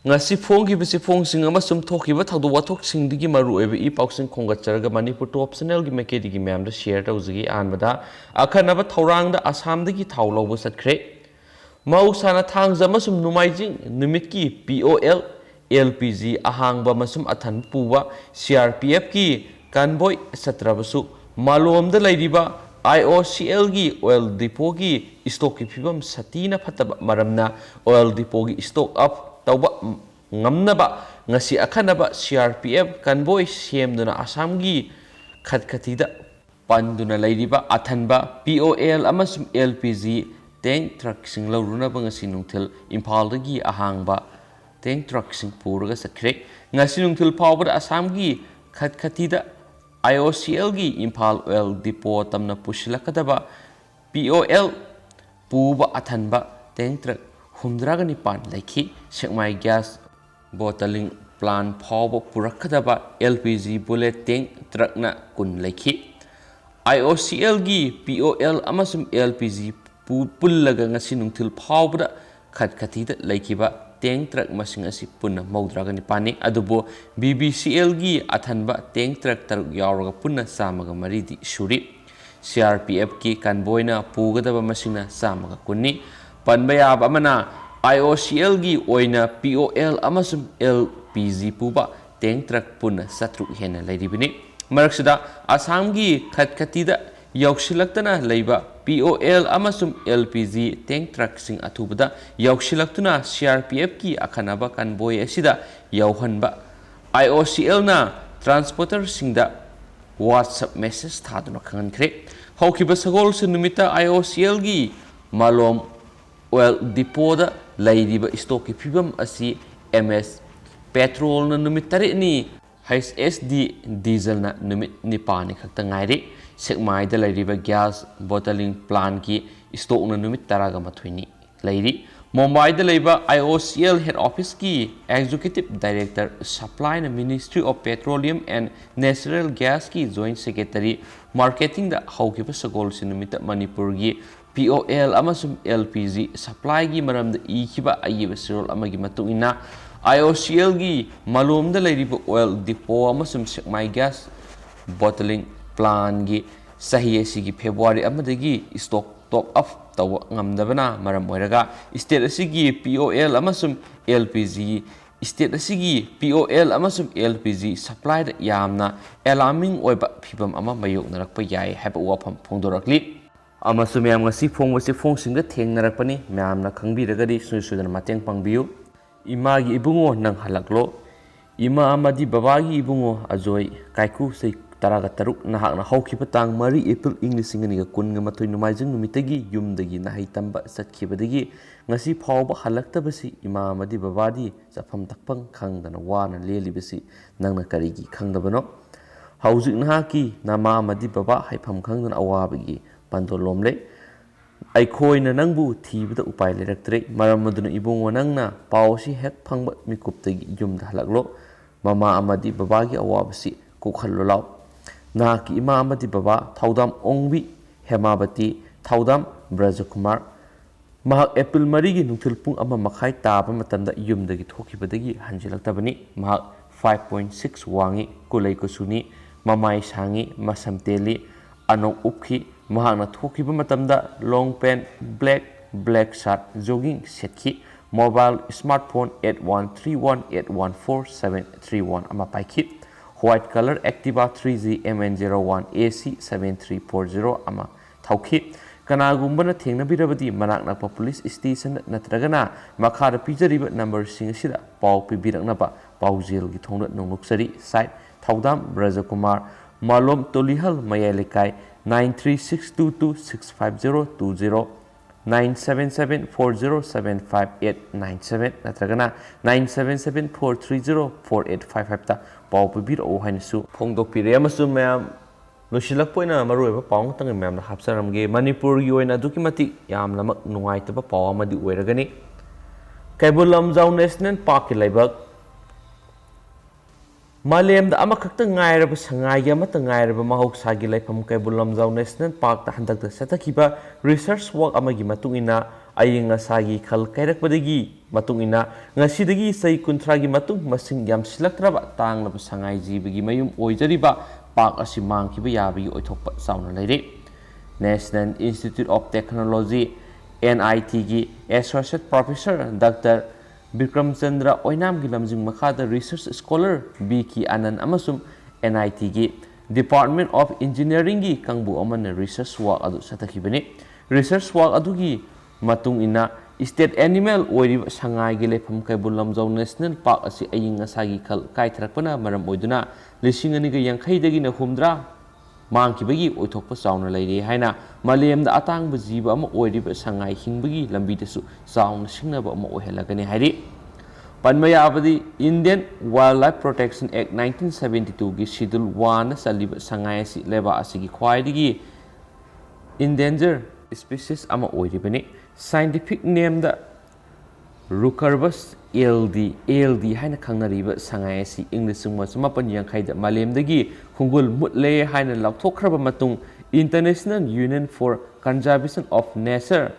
ngasi phongibasi phongsing amasum thokiba thadu wathok singdigi maru ebe I pausing khongatcharaga Manipur top channel gi mekedi gi mem da share tawzigi anbada akhanaba thorangda Assamdagi thawlawba satkre mausana thangza amasum numaijing numitki POL LPG ahangba masum athan puwa CRPF ki convoy satrabasu malomda lairiba IOCL gi oil depot gi stock ki phibam satina phataba maramna oil depot gi stock up tauba ngamnaba ngasi akhanaba CRPF convoy semduna Assam gi khatkhatida panduna lairiba athanba POL amasum LPG tank truck sing laurunaba ngasi nungthil Imphal dagi ahangba tank truck sing puraga sakre ngasi nungthil phawbada Assam gi khatkhatida IOCL gi Imphal oil depot tamna pushilakadaba POL puba athanba tank truck humdraga nipan laiki sekmai gas bottling plant phawba purakadaba LPG bullet tank truck na kun laiki IOCL gi POL amasum LPG pullaga ngasi nungthil phawbada khatkhatida laikiba tank truck masing asi punna maudraga nipani adubo BBCL gi athanba tank truck taruk yawraga punna samaga maridi shuri CRPF ki convoy na pugadaba masingna samaga kunni panbayab amana IOCL gi oina POL amasum LPG puba tank truck punna satru hena lairibini maraksida Assam gi khatkhatida yauksilaktana leiba POL amasum LPG tank truck sing athubada yauksilaktuna CRPF ki akhanaba convoy asida yauhanba IOCL na transporter singda WhatsApp message thaduna khankhre haukiba sagol se numita IOCL gi malom oil depot da lairiba stock ki phibam asi MS petrol na numit tare ni HSD diesel na numit nipani khakta ngairi sekmai da lairiba gas bottling plant ki stock na numit taraga mathuini lairi Mumbai da laiba IOCL head office ki executive director supply na Ministry of Petroleum and Natural Gas ki joint secretary marketing da haukiba sagol sinumita Manipur gi POL amasum LPG supply gi maramda ikiba ayiba sirol amagi matungina IOCL gi malomda lairiba oil depot amasum sekmai gas bottling plant gi sahiye sigi February amadagi stock top up tawa ngamdabana maram oiraga state asigi POL amasum LPG state asigi POL amasum LPG supply da yamna alarming oiba phibam ama mayoknarakpa yai haiba wafam phongdorakli amasum yam ngasi phongwasi phongsinga thengnarakpani myamna khangbiragadi suisudana mateng pangbiu imagi ibungo nang halaklo ima amadi babagi ibungo ajoi kaiku sei taraga taruk nahakna haukiba tang mari April English kunga mathoi numaijing numitagi yumdagi nahai tamba satkibadagi ngasi phawba halaktabasi ima amadi babadi chafam takpang khangdana wana lelibasi nangna karigi khangdabano haujik nahaki nama amadi baba haifam khangdana awabagi pandolomle aikhoina nangbu thibada upai leraktre maramaduna ibungo nangna pawsi hek phangba mikuptagi yumda halaklo mama amadi babagi awabasi kokhallo Naki ima amadi baba thaudam ongbi hemabati thaudam brajakumar mahak April marigi nungthil pung ama makhai taba matamda yumdagi thokibadagi hanjilaktabani mahak 5.6 wangi kulai kusuni mamai sangi masamteli anok upki mahakna thokiba matamda long pant black shirt jogging setki mobile smartphone 8131814731 ama paikit White color Activa 3G MN01 AC 7340 ama thauki kanagumbana thengnabirabadi manaknakpa police station natragana makhara pijariba number singasida paw pibiraknaba pawjel gi thongna nongnuksari site thaudam brajakumar malom tolihal mayalekai 9362265020 977407587 natragana 977430485 ta paw pibir o hainsu phongdok pire amasum mayam nusilak poina maroiba pawng tang mayam na hapsaramge Manipur gi oina dukimati yam lamak nungaitaba paw amadi oiragani Keibul lamjao National Park ki laibak Malem da amakakta ngairaba sangai amata ngairaba mahoksagi Leipham Keibul lamjao National Park ta handak da satakiba research work amagi matungina aying asagi khal kairakpadagi matung ina ngasidagi sai kuntragi matung masing yamsilaktraba tanglaba sangai jibagi mayum oijariba pak asi mangkhiba yabagi oithokpa sauna leire. National Institute of Technology NIT gi Associate Professor Dr. Bikram Chandra Oinam gi lamjing makhada Research Scholar B.K. Anand amasum NIT gi Department of Engineering gi kangbu amana research work adu satakibani. Research work adu gi matung ina state animal oiriba sangai gi Leipham Keibul lamjao National Park asi aying asagi khal kaitharakpana maram oiduna lising ani ga yankhai dagi na humdra mangkibagi oithokpa sauna leire haina malemda atangba jiba ama oiriba sangai hingbagi lambidasu sauna singnaba ama ohelagani hairi. Panmaya abadi Indian Wildlife Protection Act 1972 gi Schedule 1 saliba sangai asi leba asigi khwaidigi endangered species ama oiribani. Scientific name da Rucarbus ALD haina khangnariba sangai asi English sungma samapan yankhai da malemdagi khungul mutle haina laukthokraba matung International Union for Conservation of Nature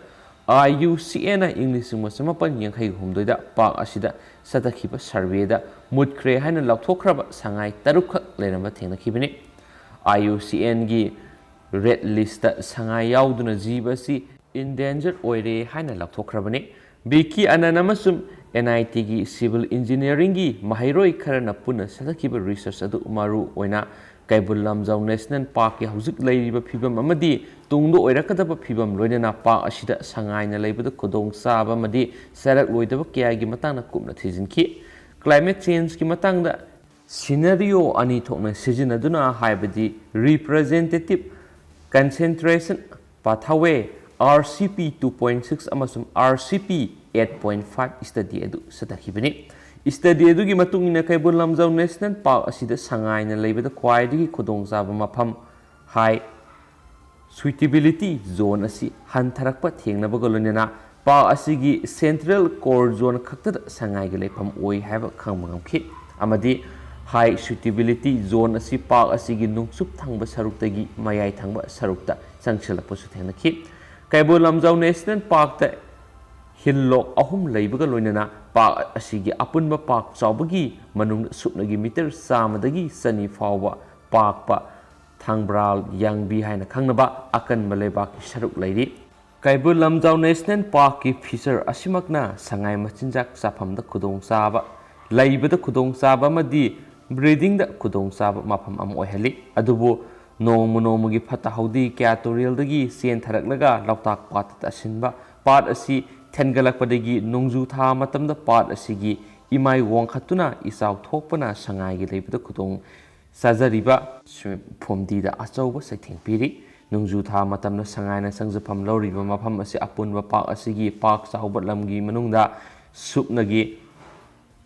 IUCN English sungma samapan yankhai humdoida pak asida satakhiba survey da mutkre haina laukthokraba sangai tarukha leramba thengnakhibani. IUCN gi red list da sangai yauduna jiba si endangered oire haina laukthokrabani. B.K. Anand amasum NIT gi Civil Engineering gi mahairoi kharana puna satakhiba research adu maru oina Keibul lamjao National Park ki hauzik leiriba phibam amadi tungdo oirakadaba phibam loinana park asida sangaina leibada khudong saba amadi sarak loidaba kya gi matangna kupna thijinki. Climate change ki matangda scenario ani thokna sijinaduna haibadi representative concentration pathway RCP 2.6 amasum RCP 8.5 study edu satakibani. Study edu gi matung ina Keibul lamjao National Park asida sangai na leibada khwaidagi khudong saba mafam high suitability zone asi hantharakpa thengnabaga loinana park asigi central core zone khakta sangai gi lepham oi haiba khangmangamkhi amadi high suitability zone asi park asigi nungsup thangba saruktagi mayai thangba sarukta changchilakpa su thenakhi. Keibul lamjao National Park ta hillok ahum leibaga loinana park asigi apunba park chawbagi manung supnagi meter samadagi sani fawba park pa thangbral yangbi haina khangnaba akan maleba ki saruk leiri. Keibul lamjao National Park ki feature asimakna sangai machinjak chafamda khudong saba leibada khudong saba madi breeding da khudong saba mafam am oihali. Adubu nomugi phata haudi kya tutorial dagi sen tharaklaga lautak pat asinba pat asi thengalakpadagi nongju tha matamda pat asigi imai wongkhatuna isaw thokpana sangai gi leibada khudong sajariba phomdi da achauba saithing piri. Nongju tha matamna sangai na sangjapam loriba mafam asi apunba park asigi park chawba lamgi manungda supnagi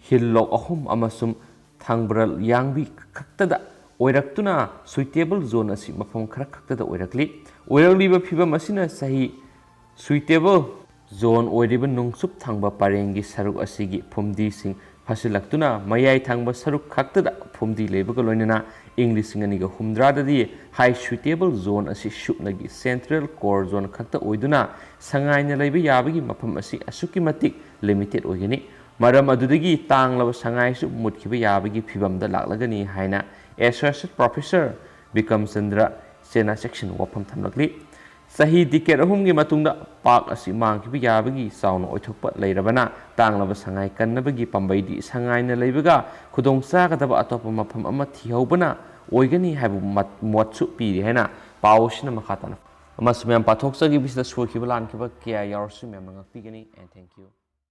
hillok ahum amasum thangbral yangbi khaktada oiraktuna suitable zone asi mafam khara khaktada oirakli. Oiraliba phibam asina sahi suitable zone oiriba nungsup thangba parengi saruk asigi phumdi sing phasilaktuna mayai thangba saruk khaktada phumdi leibaga loinana English singaniga humdra dadi high suitable zone asi shupnagi central core zone khakta oiduna sangaina leiba yabagi mafam asi asuki matik limited oigani. Maram adudagi tanglaba sangai su mutkhiba yabagi phibamda laklagani haina Associate Professor Bikram Chandra Sena section wafam thamlakli. Sahi decade ahumgi matungda park asi mangkhiba yabagi sauna oithokpa leirabana tanglaba sangai kannabagi pambaidi sangaina leibaga khudong sagadaba atopa mafam ama thihobana oigani haibu motsu piri haina pawsina makhatana amasumyam pathokchagi bisda suakhiba lankhiba kya yarsu myam ngakpigani and thank you.